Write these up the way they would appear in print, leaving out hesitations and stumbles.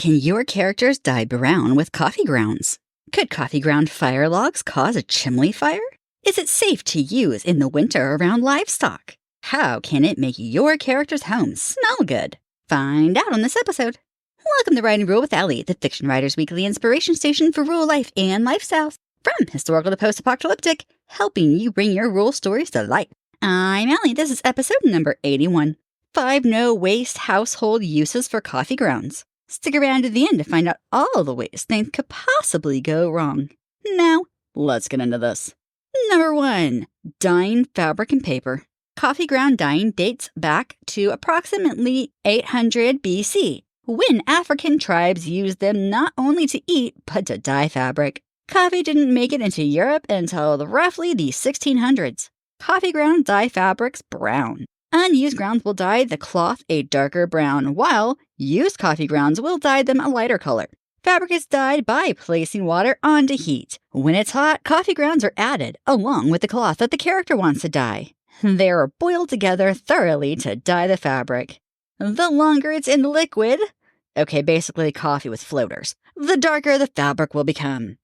Can your characters dye brown with coffee grounds? Could coffee ground fire logs cause a chimney fire? Is it safe to use in the winter around livestock? How can it make your character's home smell good? Find out on this episode. Welcome to Writing Rule with Allie, the Fiction Writers Weekly inspiration station for rural life and lifestyles. From historical to post-apocalyptic, helping you bring your rural stories to life. I'm Allie. This is episode number 81. 5 no-waste household uses for coffee grounds. Stick around to the end to find out all the ways things could possibly go wrong. Now, let's get into this. Number 1. Dyeing fabric and paper. Coffee ground dyeing dates back to approximately 800 BC, when African tribes used them not only to eat, but to dye fabric. Coffee didn't make it into Europe until roughly the 1600s. Coffee grounds dye fabrics brown. Unused grounds will dye the cloth a darker brown, while used coffee grounds will dye them a lighter color. Fabric is dyed by placing water onto heat. When it's hot, coffee grounds are added, along with the cloth that the character wants to dye. They are boiled together thoroughly to dye the fabric. The longer it's in the liquid, basically coffee with floaters, the darker the fabric will become.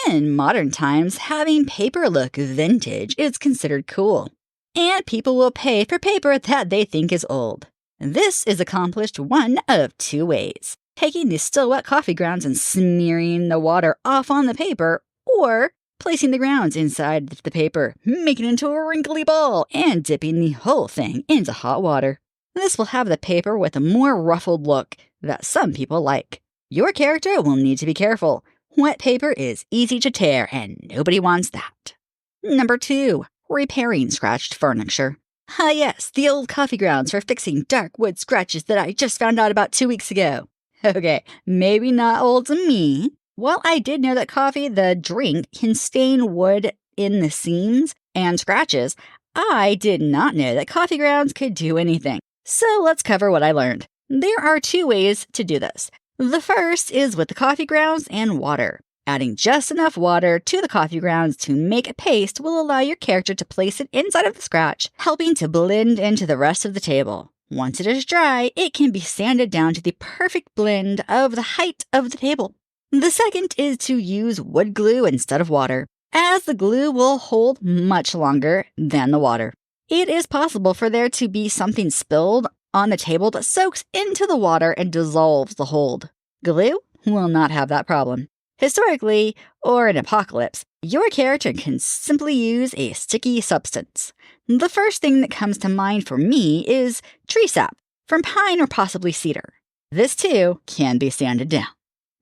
In modern times, having paper look vintage is considered cool, and people will pay for paper that they think is old. This is accomplished one of 2 ways: taking the still wet coffee grounds and smearing the water off on the paper, or placing the grounds inside the paper, making it into a wrinkly ball, and dipping the whole thing into hot water. This will have the paper with a more ruffled look that some people like. Your character will need to be careful. Wet paper is easy to tear, and nobody wants that. Number 2. Repairing scratched furniture. Ah yes, the old coffee grounds for fixing dark wood scratches that I just found out about 2 weeks ago. Okay, maybe not old to me. While I did know that coffee, the drink, can stain wood in the seams and scratches, I did not know that coffee grounds could do anything. So let's cover what I learned. There are 2 ways to do this. The first is with the coffee grounds and water. Adding just enough water to the coffee grounds to make a paste will allow your character to place it inside of the scratch, helping to blend into the rest of the table. Once it is dry, it can be sanded down to the perfect blend of the height of the table. The second is to use wood glue instead of water, as the glue will hold much longer than the water. It is possible for there to be something spilled on the table that soaks into the water and dissolves the hold. Glue will not have that problem. Historically, or in apocalypse, your character can simply use a sticky substance. The first thing that comes to mind for me is tree sap, from pine or possibly cedar. This too can be sanded down.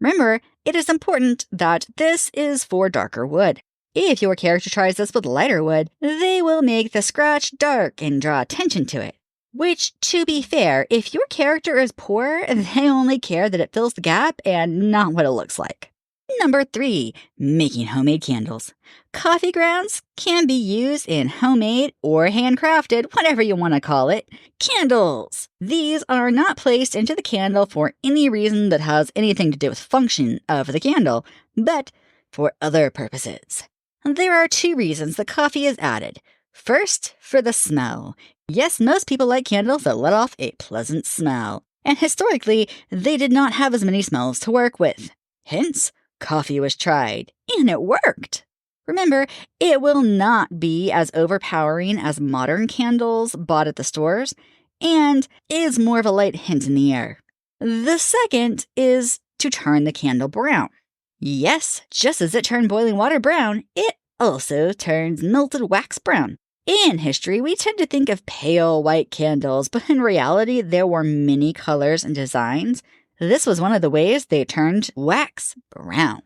Remember, it is important that this is for darker wood. If your character tries this with lighter wood, they will make the scratch dark and draw attention to it. Which, to be fair, if your character is poor, they only care that it fills the gap and not what it looks like. Number 3. Making homemade candles. Coffee grounds can be used in homemade or handcrafted, whatever you want to call it, candles. These are not placed into the candle for any reason that has anything to do with function of the candle, but for other purposes. There are 2 reasons the coffee is added. First, for the smell. Yes, most people like candles that let off a pleasant smell, and historically, they did not have as many smells to work with. Hence, coffee was tried, and it worked. Remember, it will not be as overpowering as modern candles bought at the stores, and is more of a light hint in the air. The second is to turn the candle brown. Yes, just as it turned boiling water brown, it also turns melted wax brown. In history, we tend to think of pale white candles, but in reality, there were many colors and designs. This was one of the ways they turned wax brown.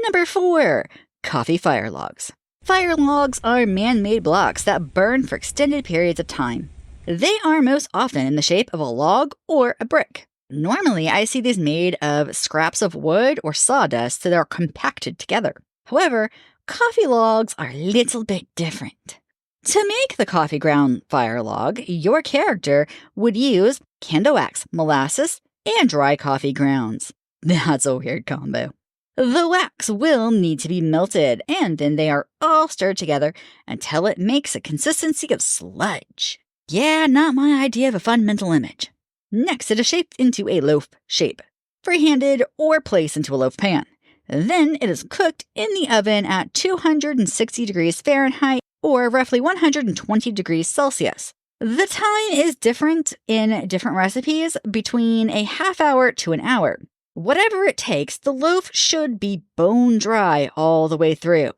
Number 4. Coffee fire logs. Fire logs are man-made blocks that burn for extended periods of time. They are most often in the shape of a log or a brick. Normally, I see these made of scraps of wood or sawdust that are compacted together. However, coffee logs are a little bit different. To make the coffee ground fire log, your character would use candle wax, molasses, and dry coffee grounds. That's a weird combo. The wax will need to be melted, and then they are all stirred together until it makes a consistency of sludge. Yeah, not my idea of a fun mental image. Next, it is shaped into a loaf shape. freehanded, or placed into a loaf pan. Then it is cooked in the oven at 260 degrees Fahrenheit or roughly 120 degrees Celsius. The time is different in different recipes, between a half hour to an hour. Whatever it takes, the loaf should be bone dry all the way through.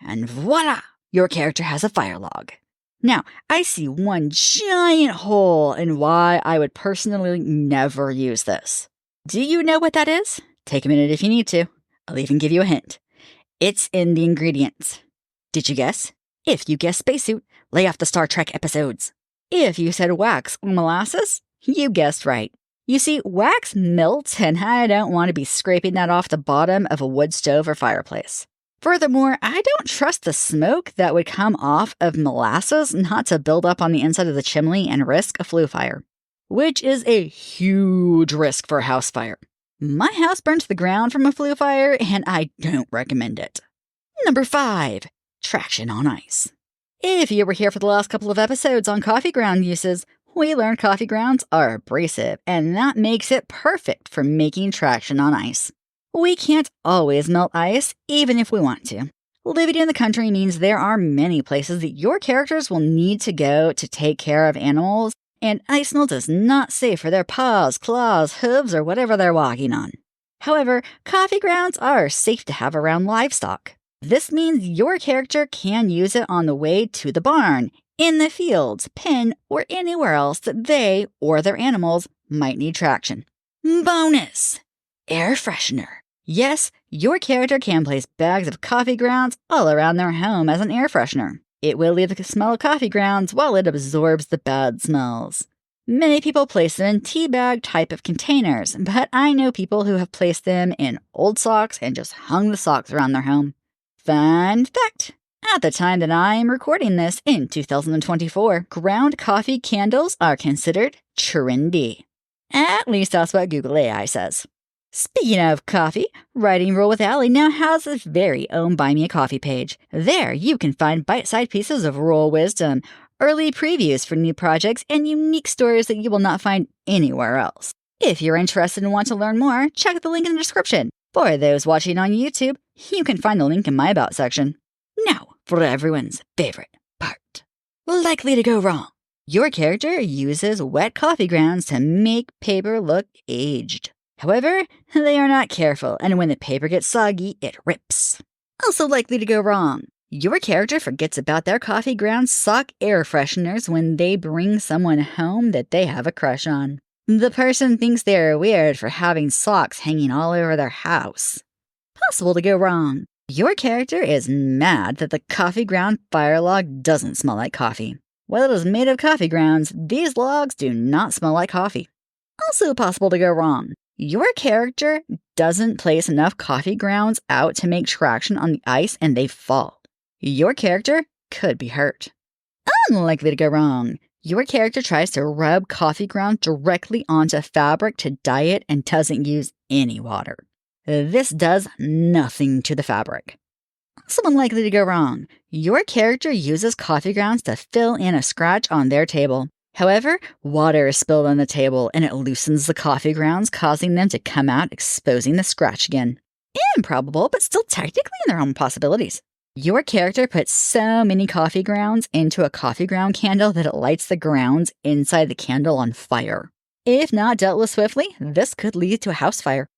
And voila! Your character has a fire log. Now, I see one giant hole in why I would personally never use this. Do you know what that is? Take a minute if you need to. I'll even give you a hint. It's in the ingredients. Did you guess? If you guessed spacesuit, lay off the Star Trek episodes. If you said wax or molasses, you guessed right. You see, wax melts, and I don't want to be scraping that off the bottom of a wood stove or fireplace. Furthermore, I don't trust the smoke that would come off of molasses not to build up on the inside of the chimney and risk a flue fire, which is a huge risk for a house fire. My house burned to the ground from a flue fire, and I don't recommend it. Number 5. Traction on ice. If you were here for the last couple of episodes on coffee ground uses, we learned coffee grounds are abrasive, and that makes it perfect for making traction on ice. We can't always melt ice, even if we want to. Living in the country means there are many places that your characters will need to go to take care of animals, and ice melt is not safe for their paws, claws, hooves, or whatever they're walking on. However, coffee grounds are safe to have around livestock. This means your character can use it on the way to the barn, in the fields, pen, or anywhere else that they or their animals might need traction. Bonus! Air freshener. Yes, your character can place bags of coffee grounds all around their home as an air freshener. It will leave the smell of coffee grounds while it absorbs the bad smells. Many people place them in tea bag type of containers, but I know people who have placed them in old socks and just hung the socks around their home. Fun fact! At the time that I am recording this in 2024, ground coffee candles are considered trendy. At least that's what Google AI says. Speaking of coffee, Writing Roll with Allie now has its very own Buy Me a Coffee page. There you can find bite-sized pieces of rural wisdom, early previews for new projects, and unique stories that you will not find anywhere else. If you're interested and want to learn more, check the link in the description. For those watching on YouTube, you can find the link in my About section. Now, for everyone's favorite part. Likely to go wrong. Your character uses wet coffee grounds to make paper look aged. However, they are not careful, and when the paper gets soggy, it rips. Also likely to go wrong. Your character forgets about their coffee ground sock air fresheners when they bring someone home that they have a crush on. The person thinks they're weird for having socks hanging all over their house. Possible to go wrong. Your character is mad that the coffee ground fire log doesn't smell like coffee. While it is made of coffee grounds, these logs do not smell like coffee. Also possible to go wrong. Your character doesn't place enough coffee grounds out to make traction on the ice and they fall. Your character could be hurt. Unlikely to go wrong. Your character tries to rub coffee ground directly onto fabric to dye it and doesn't use any water. This does nothing to the fabric. Also unlikely to go wrong. Your character uses coffee grounds to fill in a scratch on their table. However, water is spilled on the table and it loosens the coffee grounds, causing them to come out, exposing the scratch again. Improbable, but still technically in their own possibilities. Your character puts so many coffee grounds into a coffee ground candle that it lights the grounds inside the candle on fire. If not dealt with swiftly, this could lead to a house fire.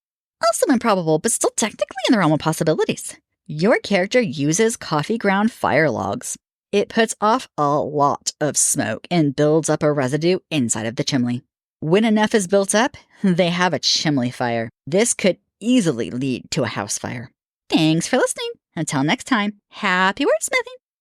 Also improbable, but still technically in the realm of possibilities. Your character uses coffee ground fire logs. It puts off a lot of smoke and builds up a residue inside of the chimney. When enough is built up, they have a chimney fire. This could easily lead to a house fire. Thanks for listening. Until next time, happy wordsmithing!